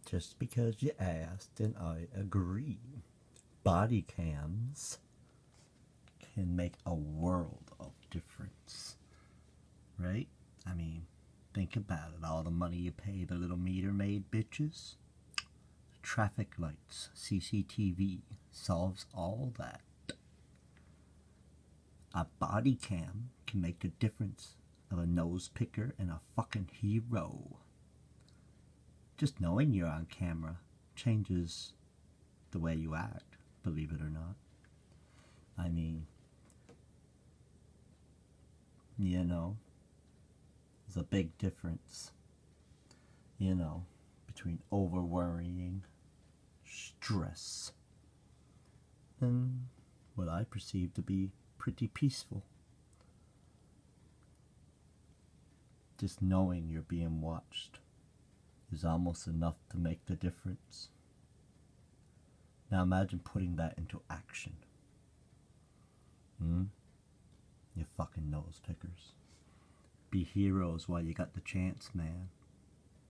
Just because you asked and I agree. Body cams can make a world of difference. Right? I mean, think about it. All the money you pay the little meter maid bitches. Traffic lights, CCTV solves all that. A body cam can make the difference of a nose picker and a fucking hero. Just knowing you're on camera changes the way you act, believe it or not. I mean, you know, there's a big difference, you know, between over worrying, stress, and what I perceive to be pretty peaceful. Just knowing you're being watched is almost enough to make the difference. Now imagine putting that into action. You fucking nose pickers. Be heroes while you got the chance, man.